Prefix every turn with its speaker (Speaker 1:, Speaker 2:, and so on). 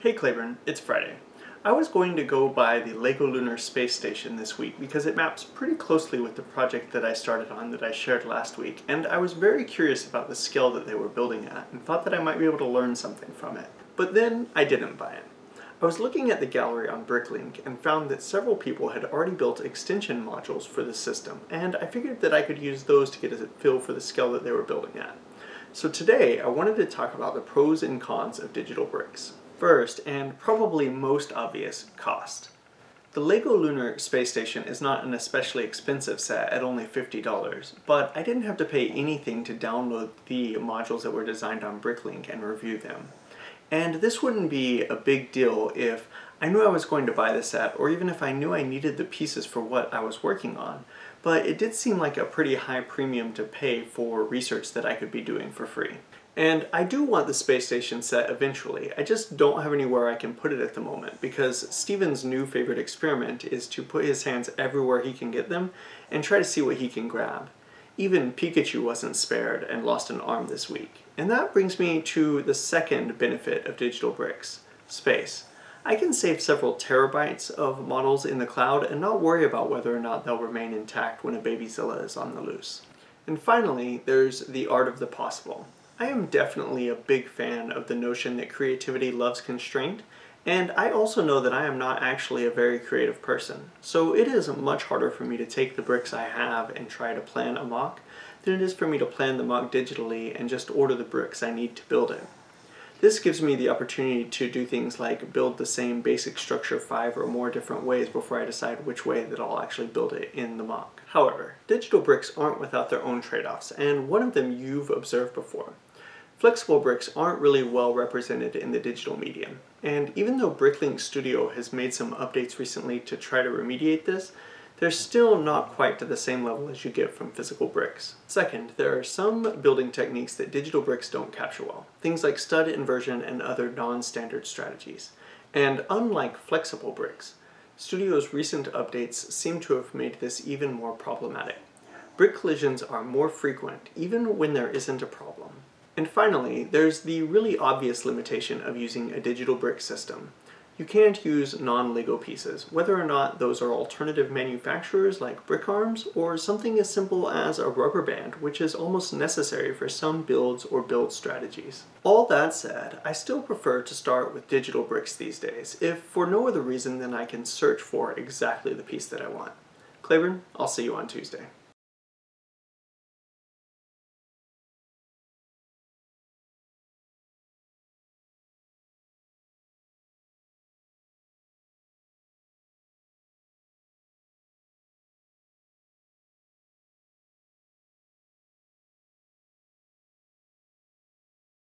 Speaker 1: Hey Claiborne, it's Friday. I was going to go by the LEGO Lunar Space Station this week because it maps pretty closely with the project that I started on that I shared last week, and I was very curious about the scale that they were building at and thought that I might be able to learn something from it. But then I didn't buy it. I was looking at the gallery on Bricklink and found that several people had already built extension modules for the system, and I figured that I could use those to get a feel for the scale that they were building at. So today I wanted to talk about the pros and cons of digital bricks. First, and probably most obvious, cost. The LEGO Lunar Space Station is not an especially expensive set at only $50, but I didn't have to pay anything to download the modules that were designed on Bricklink and review them. And this wouldn't be a big deal if I knew I was going to buy the set, or even if I knew I needed the pieces for what I was working on, but it did seem like a pretty high premium to pay for research that I could be doing for free. And I do want the space station set eventually, I just don't have anywhere I can put it at the moment, because Steven's new favorite experiment is to put his hands everywhere he can get them and try to see what he can grab. Even Pikachu wasn't spared and lost an arm this week. And that brings me to the second benefit of digital bricks: space. I can save several terabytes of models in the cloud and not worry about whether or not they'll remain intact when a babyzilla is on the loose. And finally, there's the art of the possible. I am definitely a big fan of the notion that creativity loves constraint, and I also know that I am not actually a very creative person. So it is much harder for me to take the bricks I have and try to plan a mock than it is for me to plan the mock digitally and just order the bricks I need to build it. This gives me the opportunity to do things like build the same basic structure 5 or more different ways before I decide which way that I'll actually build it in the mock. However, digital bricks aren't without their own trade-offs, and one of them you've observed before. Flexible bricks aren't really well represented in the digital medium, and even though Bricklink Studio has made some updates recently to try to remediate this, they're still not quite to the same level as you get from physical bricks. Second, there are some building techniques that digital bricks don't capture well, things like stud inversion and other non-standard strategies. And unlike flexible bricks, Studio's recent updates seem to have made this even more problematic. Brick collisions are more frequent, even when there isn't a problem. And finally, there's the really obvious limitation of using a digital brick system. You can't use non-LEGO pieces, whether or not those are alternative manufacturers like BrickArms, or something as simple as a rubber band, which is almost necessary for some builds or build strategies. All that said, I still prefer to start with digital bricks these days, if for no other reason than I can search for exactly the piece that I want. Claiborne, I'll see you on Tuesday.